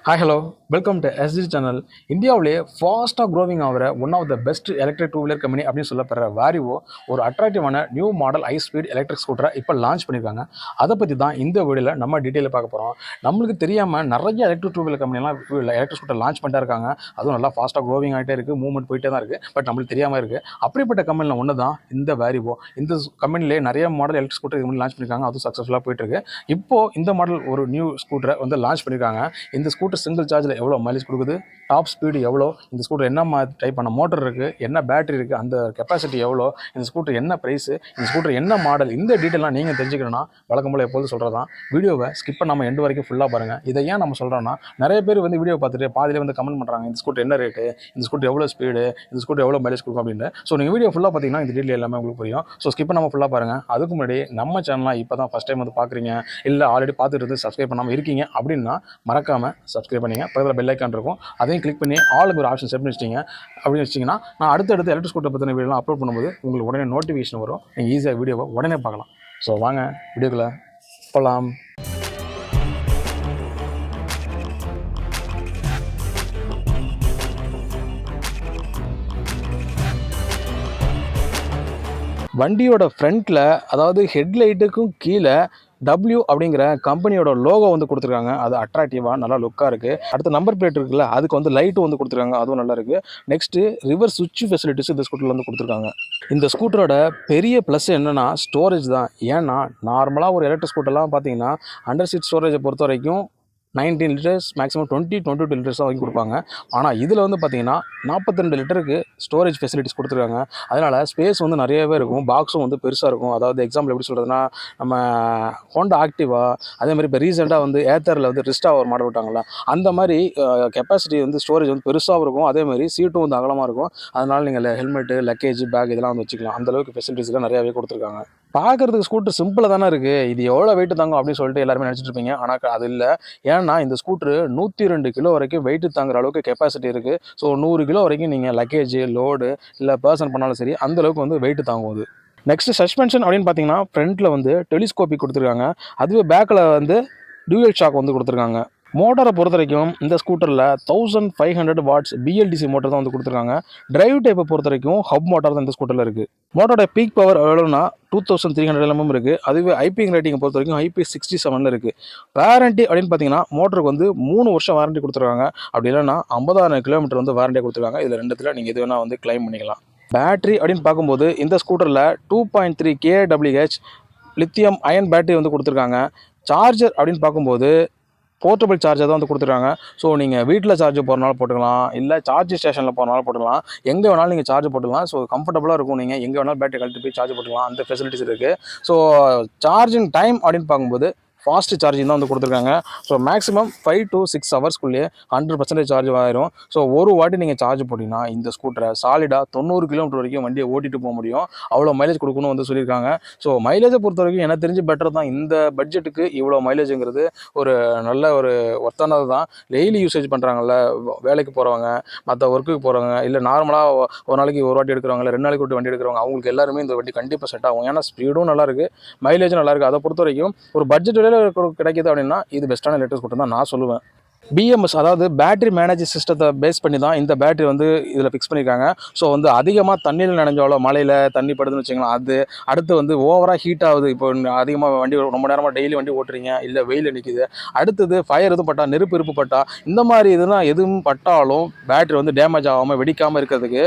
Hi hello welcome to SG channel. இந்தியாவிலேயே ஃபாஸ்ட்டாக growing ஆகிற one of the best electric two wheeler company அப்படின்னு சொல்லப்படுற வாரிவோ ஒரு அட்ராக்டிவான new model high speed electric ஸ்கூட்டரை இப்போ லான்ச் பண்ணியிருக்காங்க. அதை பற்றி தான் இந்த வீடியோவில் நம்ம டீட்டெயிலில் பார்க்க போகிறோம். நம்மளுக்கு தெரியாமல் நிறைய எலக்ட்ரிக் டூ வீலர் கம்பெனிலாம் எலக்ட்ரிக் ஸ்கூட்டர் லான்ச் பண்ணிட்டே இருக்காங்க. அதுவும் நல்லா ஃபாஸ்ட்டாக க்ரோவிங் ஆகிட்டே இருக்குது, மூவ்மெண்ட் போயிட்டே தான் இருக்குது. பட் நம்மளுக்கு தெரியாமல் இருக்குது. அப்படிப்பட்ட கம்பெனியில் ஒன்று தான் இந்த வாரிவோ. இந்த கம்பெனிலே நிறைய மாடல் எலக்ட்ரிக் ஸ்கூட்டர் இது மாதிரி லான்ச் பண்ணியிருக்காங்க. அதுவும் சக்ஸஸ்ஃபுல்லாக போயிட்டுருக்கு. இப்போது இந்த மாடல் ஒரு நியூ ஸ்கூட்டரை வந்து லான்ச் பண்ணியிருக்காங்க. இந்த ஸ்கூட்டர் சிங்கிள் சார்ஜில் எவ்வளோ மைலேஜ் கொடுக்குது, டாப் ஸ்பீடு எவ்வளோ, இந்த ஸ்கூட்டர் என்ன டைப் பண்ண மோட்டர் இருக்குது, என்ன பேட்டரி இருக்குது, அந்த கெப்பாசிட்டி எவ்வளோ, இந்த ஸ்கூட்டர் என்ன ப்ரைஸு, இந்த ஸ்கூட்டர் என்ன மாடல், இந்த டீட்டெயிலாம் நீங்கள் தெரிஞ்சுக்கணும்னா வழக்கம் போல் எப்போது சொல்கிறது தான் வீடியோவை ஸ்கிப் பண்ணாமல் எண்டு வரைக்கும் ஃபுல்லாக பாருங்கள். இதை ஏன் நம்ம சொல்கிறோன்னா, நிறைய பேர் வந்து வீடியோ பார்த்துட்டு பாதியிலே வந்து கமெண்ட் பண்ணுறாங்க, இந்த ஸ்கூட்டர் என்ன ரேட்டு, இந்த ஸ்கூட்டர் எவ்வளோ ஸ்பீடு, இந்த ஸ்கூட்டர் எவ்வளோ மைலேஜ் கொடுக்கும் அப்படின்னு. ஸோ நீங்கள் வீடியோ ஃபுல்லாக பார்த்தீங்கன்னா இந்த டீட்டெயில் எல்லாமே உங்களுக்கு புரியும். ஸோ ஸ்கிப் பண்ணாமல் ஃபுல்லாக பாருங்கள். அதுக்கு முன்னாடி நம்ம சேனலாக இப்போ தான் ஃபஸ்ட் டைம் வந்து பார்க்குறீங்க, இல்லை ஆல்ரெடி பார்த்துட்டு இருந்து சப்ஸ்கிரைப் பண்ணாமல் இருக்கீங்க அப்படின்னா மறக்காமல் சப்ஸ்கிரைப் பண்ணிங்க. பக்கத்தில் பெல் ஐக்கான் இருக்கும், அதையும் கிளிக் பண்ணி ஆளுக்கு ஒரு ஆப்ஷன் செட் பண்ணி வச்சிட்டிங்க அப்படின்னு வச்சிங்கன்னா நான் அடுத்தடுத்து எலக்ட்ரிக் ஸ்கூட்டர் பற்றின வீடியோலாம் அப்லோட் பண்ணும்போது உங்களுக்கு உடனே நோட்டிஃபிகேஷன் வரும். நீங்கள் ஈஸியாக வீடியோவை உடனே பார்க்கலாம். ஸோ வாங்க வீடியோக்குள்ளே போகலாம். வண்டியோட ஃப்ரண்ட்டில், அதாவது ஹெட்லைட்டுக்கும் கீழே W அப்படிங்கிற கம்பெனியோட லோகோ வந்து கொடுத்துருக்காங்க. அது அட்ராக்டிவாக நல்லா லுக்காக இருக்குது. அடுத்து நம்பர் பிளேட் இருக்குல்ல, அதுக்கு வந்து லைட்டும் வந்து கொடுத்துருக்காங்க, அதுவும் நல்லா இருக்குது. நெக்ஸ்ட்டு ரிவர்ஸ் சுவிட்ச் ஃபெசிலிட்டிஸ் இந்த ஸ்கூட்டரில் வந்து கொடுத்துருக்காங்க. இந்த ஸ்கூட்டரோட பெரிய ப்ளஸ் என்னென்னா ஸ்டோரேஜ் தான். ஏன்னா நார்மலாக ஒரு எலக்ட்ரிக் ஸ்கூட்டர்லாம் பார்த்தீங்கன்னா அண்டர் சீட் ஸ்டோரேஜை பொறுத்த வரைக்கும் 19 லிட்டர்ஸ், மேக்ஸிமம் 22 லிட்டர்ஸ் தான் வாங்கி கொடுப்பாங்க. ஆனால் இதில் வந்து பார்த்தீங்கன்னா 42 லிட்டருக்கு ஸ்டோரேஜ் ஃபெசிலிட்டிஸ் கொடுத்துருக்காங்க. அதனால் ஸ்பேஸ் வந்து நிறையவே இருக்கும். பாக்ஸும் வந்து பெருசாக இருக்கும். அதாவது எக்ஸாம்பிள் எப்படி சொல்கிறதுனா, நம்ம ஹோண்டா ஆக்டிவா, அதே மாதிரி இப்போ ரீசெண்டாக வந்து ஏத்தரில் வந்து ரிஸ்டா ஒரு மாடல் விட்டாங்களா, அந்த மாதிரி கெப்பாசிட்டி வந்து ஸ்டோரேஜ் வந்து பெருசாகவும் இருக்கும். அதே மாதிரி சீட்டும் வந்து அகலமாக இருக்கும். அதனால் நீங்கள் ஹெல்மெட்டு, லக்கேஜ், பேக் இதெல்லாம் வந்து வச்சுக்கலாம். அந்தளவுக்கு ஃபெசிலிட்டிஸ்லாம் நிறையாவே கொடுத்துருக்காங்க. பார்க்குறதுக்கு ஸ்கூட்டர் சிம்பிளாக தானே இருக்குது, இது எவ்வளோ வெயிட்டு தாங்கும் அப்படின்னு சொல்லிட்டு எல்லாருமே நினச்சிட்டு இருப்பீங்க. ஆனால் அது இல்லை. ஏன்னா இந்த ஸ்கூட்ரு 102 கிலோ வரைக்கும் வெயிட்டு தாங்குற அளவுக்கு கெப்பாசிட்டி இருக்குது. ஸோ 100 கிலோ வரைக்கும் நீங்கள் லக்கேஜ், லோடு இல்லை பர்சன் பண்ணாலும் சரி, அந்தளவுக்கு வந்து வெயிட்டு தாங்கும் அது. நெக்ஸ்ட்டு சஸ்பென்ஷன் அப்படின்னு பார்த்தீங்கன்னா ஃப்ரண்ட்டில் வந்து டெலிஸ்கோபிக் கொடுத்துருக்காங்க. அதுவே பேக்கில் வந்து டியூயல் ஷாக் வந்து கொடுத்துருக்காங்க. மோட்டரை பொறுத்த வரைக்கும் இந்த ஸ்கூட்டரில் 1500 வாட்ஸ் BLDC மோட்டர் தான் வந்து கொடுத்துருக்காங்க. டிரைவ் டைப்பை பொறுத்த வரைக்கும் ஹப் மோட்டார் தான் இந்த ஸ்கூட்டரில் இருக்குது. மோட்டரோட பீக் பவர் எவ்வளோனா 2300 mm இருக்குது. அதுவே ஐபிங் ரேட்டிங்கை பொறுத்த வரைக்கும் IP67 இருக்குது. வாரண்ட்டி அப்படின்னு பார்த்தீங்கன்னா மோட்டருக்கு வந்து 3 வருஷம் வாரண்ட்டி கொடுத்துருக்காங்க. அப்படி இல்லைன்னா 50,000 கிலோமீட்டர் வந்து வாரண்டியாக கொடுத்துருக்காங்க. இதில் ரெண்டுத்தில் நீங்கள் எது வேணால் வந்து கிளைம் பண்ணிக்கலாம். பேட்டரி அப்படின்னு பார்க்கும்போது இந்த ஸ்கூட்டரில் 2.3 kWh லித்தியம் அயன் பேட்டரி வந்து கொடுத்துருக்காங்க. சார்ஜர் அப்படின்னு பார்க்கும்போது போர்ட்டபிள் சார்ஜர் தான் வந்து கொடுத்துருக்காங்க. ஸோ நீங்கள் வீட்டில் சார்ஜ் போடுறனால போட்டுக்கலாம், இல்லை சார்ஜ் ஸ்டேஷனில் போகிறனால போட்டுக்கலாம், எங்கே வேணாலும் நீங்கள் சார்ஜ் போட்டுக்கலாம். ஸோ கம்ஃபர்டபுளாக இருக்கும். நீங்கள் எங்கே வேணாலும் பேட்டரி கழட்டி போய் சார்ஜ் போட்டுக்கலாம். அந்த ஃபெசிலிட்டிஸ் இருக்குது. ஸோ சார்ஜிங் டைம் அப்படின்னு பார்க்கும்போது ஃபாஸ்ட் சார்ஜிங் தான் வந்து கொடுத்துருக்காங்க. ஸோ மேக்ஸிமம் 5 to 6 ஹவர்ஸ்க்குள்ளேயே 100% சார்ஜ் ஆயிரும். ஸோ ஒரு வாட்டி நீங்கள் சார்ஜ் போட்டிங்கன்னா இந்த ஸ்கூட்டரை சாலிடாக 90 கிலோமீட்டர் வரைக்கும் வண்டியை ஓட்டிட்டு போக முடியும். அவ்வளோ மைலேஜ் கொடுக்கணும் வந்து சொல்லியிருக்காங்க. ஸோ மைலேஜை பொறுத்த வரைக்கும் எனக்கு தெரிஞ்சு பெட்டர் தான். இந்த பட்ஜெட்டுக்கு இவ்வளோ மைலேஜுங்கிறது ஒரு நல்ல ஒரு ஒர்த்தானது தான். டெய்லி யூசேஜ் பண்ணுறாங்கல்ல, வேலைக்கு போகிறவங்க, மற்ற ஒர்க்குக்கு போகிறவங்க, இல்லை நார்மலாக ஒரு நாளைக்கு ஒரு வாட்டி எடுக்கிறவங்க, இல்லை 2 நாளைக்கு ஒரு வண்டி எடுக்கிறவங்க, அவங்களுக்கு எல்லாருமே இந்த வண்டி கண்டிப்பாக செட் ஆகும். ஏன்னா ஸ்பீடும் நல்லாயிருக்கு, மைலேஜும் நல்லாயிருக்கு. அதை பொறுத்த வரைக்கும் ஒரு பட்ஜெட் கிடைக்குது அப்படின்னா இது பெஸ்ட்டான எலக்ட்ரிக் ஸ்கூட்டர் தான் நான் சொல்லுவேன். BMS அதாவது பேட்டரி மேனேஜ் சிஸ்டத்தை பேஸ் பண்ணி தான் இந்த பேட்டரி வந்து இதில் ஃபிக்ஸ் பண்ணியிருக்காங்க. ஸோ வந்து அதிகமாக தண்ணியில் நனைஞ்சாலோ, மழையில் தண்ணி படுதுன்னு வச்சுக்கலாம், அது அடுத்து வந்து ஓவராக ஹீட் ஆகுது. இப்போ அதிகமாக வண்டி ரொம்ப நேரமாக டெய்லி வண்டி ஓட்டுறீங்க, இல்லை வெயில் நிற்கிது, அடுத்தது ஃபயர் எதுவும் பட்டா, நெருப்பு பட்டா, இந்த மாதிரி இதெல்லாம் எதுவும் பட்டாலும் பேட்டரி வந்து டேமேஜ் ஆகாமல் வெடிக்காமல் இருக்கிறதுக்கு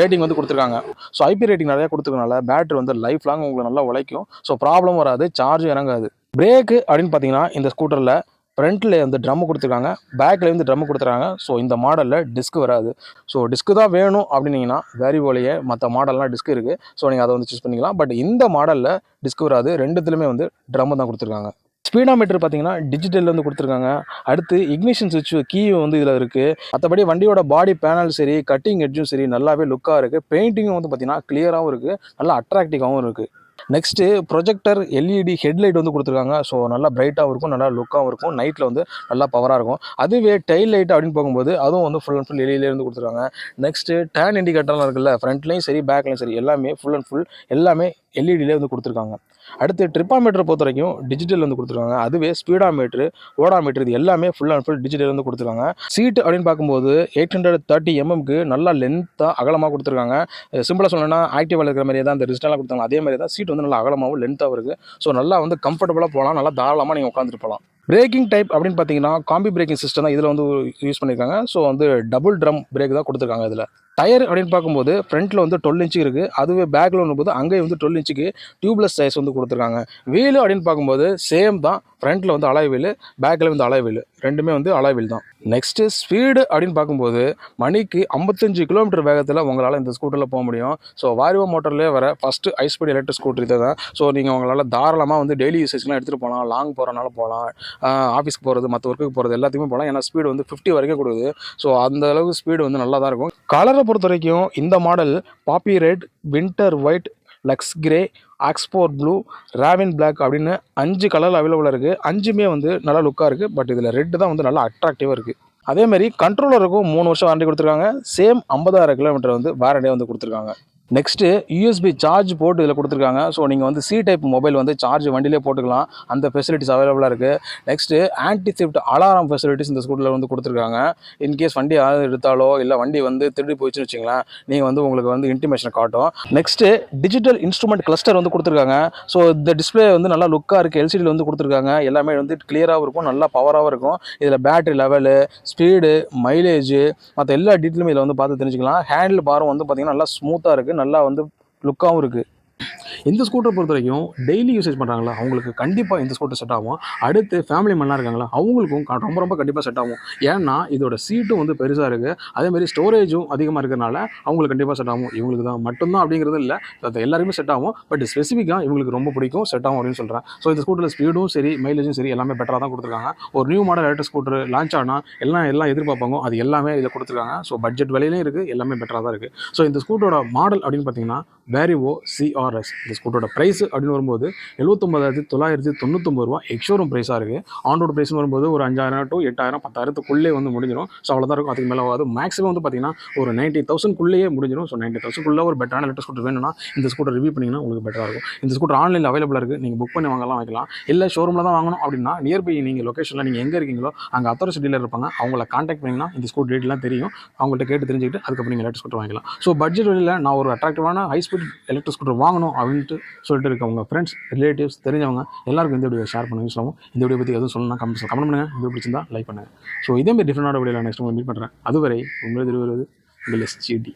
ரேட்டிங் வந்து கொடுத்துருக்காங்க. ஸோ IP ரேட்டிங் நிறையா கொடுத்துருக்கனால பேட்டரி வந்து லைஃப் லாங் உங்களுக்கு நல்லா உழைக்கும். ஸோ ப்ராப்ளம் வராது, சார்ஜும் இறங்காது. பிரேக்கு அப்படின்னு பார்த்தீங்கன்னா இந்த ஸ்கூட்டரில் ஃப்ரண்ட்டில் வந்து ட்ரம்மு கொடுத்துருக்காங்க, பேக்கில் வந்து ட்ரம்மு கொடுத்துருக்காங்க. ஸோ இந்த மாடலில் டிஸ்க் வராது. ஸோ டிஸ்க்கு தான் வேணும் அப்படின்னீங்கன்னா வேரிவோலையே மற்ற மாடல்லாம் டிஸ்க் இருக்குது. ஸோ நீங்கள் அதை வந்து சூஸ் பண்ணிக்கலாம். பட் இந்த மாடலில் டிஸ்க் வராது. ரெண்டுத்துலையுமே வந்து ட்ரம்மு தான் கொடுத்துருக்காங்க. ஸ்பீடாமீட்டர் பார்த்தீங்கன்னா டிஜிட்டல் வந்து கொடுத்துருக்காங்க. அடுத்து இக்னிஷன் சுவிட்ச் கீ வந்து இதில் இருக்குது. மற்றபடி வண்டியோட பாடி பேனல் சரி, கட்டிங் எட்ஜும் சரி நல்லாவே லுக்காக இருக்குது. பெயிண்டிங்கும் வந்து பார்த்தீங்கன்னா கிளியராகவும் இருக்குது, நல்லா அட்ராக்டிவாகவும் இருக்குது. நெக்ஸ்ட்டு ப்ரொஜெக்டர் LED ஹெட்லைட் வந்து கொடுத்துருக்காங்க. ஸோ நல்லா பிரைட்டாகவும் இருக்கும், நல்லா லுக்காகவும் இருக்கும், நைட்டில் வந்து நல்லா பவராக இருக்கும். அதுவே டெயில் லைட் அப்படின்னு போகும்போது அதுவும் வந்து ஃபுல் அண்ட் ஃபுல் LED வந்து கொடுத்துருக்காங்க. நெக்ஸ்ட்டு டேர்ன் இண்டிகேட்டர்லாம் இருக்குல்ல, ஃப்ரண்ட்லேயும் சரி பேக்லேயும் சரி எல்லாமே ஃபுல் அண்ட் ஃபுல் எல்லாமே எல்இடிலே வந்து கொடுத்துருக்காங்க. அடுத்து ட்ரிப்பாமீட்டர் பொறுத்த வரைக்கும் டிஜிட்டல் வந்து கொடுத்துருக்காங்க. அதுவே ஸ்பீடாமீட்ரு, ஓடாமீட்டர் இது எல்லாமே ஃபுல் அண்ட் ஃபுல் டிஜிட்டல் வந்து கொடுத்துருக்காங்க. சீட் அப்படின்னு பார்க்கும்போது 830 எம்எம்க்கு நல்லா லென்த்தாக அகலமாக கொடுத்துருக்காங்க. சிம்பிளாக சொல்லணும்னா ஆக்டிவாக இருக்கிற மாதிரியே தான் அந்த ரிஸ்டெல்லாம் கொடுத்தாங்க. அதே மாதிரி தான் சீட் வந்து நல்லா அகலமாகவும் லென்த்தாகவும் இருக்குது. ஸோ நல்லா வந்து கம்ஃபர்டபுளாக போகலாம், நல்லா தாராளமாக நீங்கள் உட்காந்துட்டு போகலாம். பிரேக்கிங் டைப் அப்படின்னு பார்த்தீங்கன்னா காம்பி பிரேக்கிங் சிஸ்டம் தான் இதில் வந்து யூஸ் பண்ணியிருக்காங்க. ஸோ வந்து டபுள் ட்ரம் பிரேக் தான் கொடுத்துருக்காங்க இதில். டயர் அப்படின்னு பார்க்கும்போது ஃப்ரண்ட்டில் வந்து 12 இன்ச்சு இருக்குது. அதுவே பேக்கில் வரும்போது அங்கேயே வந்து 12 இன்ச்சுக்கு டியூப்லெஸ் டயர்ஸ் வந்து கொடுத்துருக்காங்க. வீலு அப்படின்னு பார்க்கும்போது சேம் தான். ஃப்ரண்ட்டில் வந்து அலாய் வீலு, பேக்கில் வந்து அலாய் வீலு, ரெண்டுமே வந்து அலாய் வீல் தான். நெக்ஸ்ட்டு ஸ்பீடு அப்படின்னு பார்க்கும்போது மணிக்கு 55 கிலோமீட்டர் வேகத்தில் உங்களால் இந்த ஸ்கூட்டரில் போக முடியும். ஸோ வாரிவோ மோட்டர்லேயே வர first high speed electric scooter இதை தான். ஸோ நீங்கள் உங்களால் தாராளமாக வந்து டெய்லி யூசேஜ்லாம் எடுத்துகிட்டு போகலாம். லாங் போகிறனால போகலாம், ஆஃபீஸ்க்கு போகிறது, மற்ற ஒர்க்குக்கு போகிறது எல்லாத்துக்குமே போகலாம். ஏன்னா ஸ்பீடு வந்து 50 வரைக்கும் கொடுக்குது. ஸோ அந்த அளவுக்கு ஸ்பீடு வந்து நல்லா தான் இருக்கும். கலரை பொறுத்த வரைக்கும் இந்த model poppy red, winter white, lux grey, Oxford blue, raven black அப்படின்னு 5 கலர் அவைலபிளாக இருக்குது. 5மே வந்து நல்லா லுக்காக இருக்குது. பட் இதில் ரெட்டு தான் வந்து நல்லா அட்ராக்டிவாக இருக்குது. அதேமாதிரி கண்ட்ரோலருக்கும் 3 வருஷம் வாரண்டி கொடுத்துருக்காங்க. சேம் 50,000 கிலோமீட்டர் வந்து வாரண்டியாக வந்து கொடுத்துருக்காங்க. நெக்ஸ்ட்டு யூஎஸ்பி சார்ஜ் போர்ட் இதில் கொடுத்துருக்காங்க. ஸோ நீங்கள் வந்து சி டைப் மொபைல் வந்து சார்ஜ் வண்டியிலே போட்டுக்கலாம். அந்த ஃபெசிலிட்டிஸ் அவைலபிளாக இருக்குது. Next anti theft alarm facilities இந்த ஸ்கூட்டரில் வந்து கொடுத்துருக்காங்க. இன்கேஸ் வண்டி யாராவது எடுத்தாலோ இல்லை வண்டி வந்து திருடி போயிடுச்சுன்னு வச்சுங்களேன், நீங்கள் வந்து உங்களுக்கு வந்து இன்டிமேஷன் காட்டும். நெக்ஸ்ட்டு டிஜிட்டல் இன்ஸ்ட்ருமெண்ட் கிளஸ்டர் வந்து கொடுத்துருக்காங்க. ஸோ இந்த டிஸ்பிளே வந்து நல்லா லுக்காக இருக்குது. எல்சிடியில் வந்து கொடுத்துருக்காங்க. எல்லாமே வந்து கிளியராகவும் இருக்கும், நல்லா பவராகவும் இருக்கும். இதில் பேட்டரி லெவலு, ஸ்பீடு, மைலேஜு மற்ற எல்லா டீட்டெயிலுமே இதில் வந்து பார்த்து தெரிஞ்சுக்கலாம். ஹேண்டில் பாரும் வந்து பார்த்திங்கன்னா நல்லா ஸ்மூத்தாக இருக்குது, நல்லா வந்து லுக்காகவும் இருக்குது. இந்த ஸ்கூட்டரை பொறுத்த வரைக்கும் டெய்லி யூசேஜ் பண்ணுறாங்களா அவங்களுக்கு கண்டிப்பாக இந்த ஸ்கூட்டர் செட் ஆகும். அடுத்து ஃபேமிலி மேன்லாம் இருக்காங்களா அவங்களுக்கும் ரொம்ப ரொம்ப கண்டிப்பாக செட் ஆகும். ஏன்னா இதோட சீட்டும் வந்து பெருசாக இருக்குது, அதேமாதிரி ஸ்டோரேஜும் அதிகமாக இருக்கிறனால அவங்களுக்கு கண்டிப்பாக செட் ஆகும். இவங்களுக்கு தான் மட்டும்தான் அப்படிங்கிறது இல்லை, அது எல்லாருமே செட் ஆகும். பட் ஸ்பெசிஃபிக்காக இவங்களுக்கு ரொம்ப பிடிக்கும், செட் ஆகும் அப்படின்னு சொல்கிறேன். ஸோ இந்த ஸ்கூட்டரில் ஸ்பீடும் சரி, மைலேஜும் சரி எல்லாமே பெட்டராக தான் கொடுத்துருக்காங்க. ஒரு new model electric scooter launch ஆனால் எல்லாம் எதிர்பார்ப்பாங்க, அது எல்லாமே இதில் கொடுத்துருக்காங்க. ஸோ பட்ஜெட் விலையிலையும் இருக்குது, எல்லாமே பெட்டராக தான் இருக்குது. ஸோ இந்த ஸ்கூட்டரோட மாடல் அப்படின்னு பார்த்தீங்கன்னா வேரிவோ CRS. இந்த ஸ்கூட்டரோட ப்ரைஸ் அப்படின்னு வரும்போது 79,999 ரூபா எக்ஷோரூம் ப்ரைஸாக இருக்குது. ஆன் ரோடு ப்ரைஸ்னு வரும்போது ஒரு 5,000 to 8,000 10,000க்குள்ளே வந்து முடிஞ்சிடும். ஸோ அவ்வளோதான் இருக்கும், அதுக்கு மேலே ஆகாது. மேக்ஸிமம் வந்து பார்த்தீங்கன்னா ஒரு 90,000க்குள்ளேயே முடிஞ்சிடும். ஸோ 90,000க்குள்ளே ஒரு பெட்டரான எலக்ட்ரிக் ஸ்கூட்டர் வேணும்னா இந்த ஸ்கூட்டர் ரிவ்யூ பண்ணிங்கன்னா உங்களுக்கு பெட்டராக இருக்கும். இந்த ஸ்கூட்டர் ஆன்லைனில் அவைலபிளாக இருக்குது, நீங்கள் புக் பண்ணி வாங்கலாம், வைக்கலாம். இல்லை ஷோரூமில் தான் வாங்கணும் அப்படின்னா நியர்பை நீங்கள் லொக்கேஷனில் நீங்கள் எங்கே இருக்கீங்களோ அங்கே அத்தாரிட்டி டீலர் இருப்பாங்க, அவங்கள கான்டாக்ட் பண்ணிங்கன்னா இந்த ஸ்கூட்டர் ரேட்லாம் தெரியும். அவங்கள்ட்ட கேட்டு தெரிஞ்சுக்கிட்டு அதுக்கப்புறம் நீங்கள் எலக்ட்ரிக் ஸ்கூட்டர் வாங்கிக்கலாம். ஸோ பட்ஜெட் வழியில் நான் ஒரு அட்ராக்டிவான ஹை ஸ்பீட் எலக்ட்ரிக் ஸ்கூட்டர் வாங்கணும் அப்படின்ட்டு சொல்லிட்டு இருக்க உங்கள் ஃப்ரெண்ட்ஸ், ரிலேட்டிவ்ஸ், தெரிஞ்சவங்க எல்லாருக்கும் இந்த வீடியோ ஷேர் பண்ணுங்க. யூஸ் ஆகும். இந்த வீடியோ பற்றி எதுவும் சொல்லணும்னா கமெண்ட் பண்ணுங்கள். வீடியோ பிடிச்சிருந்தா லைக் பண்ணுங்கள். ஸோ இதேமாதிரி டிஃப்ரெண்டான வீடியோவில் நெக்ஸ்ட் உங்களுக்கு மீட் பண்ணுறேன். அதுவரை உங்களை தெரிவிக்கிறது உங்கள் SGD.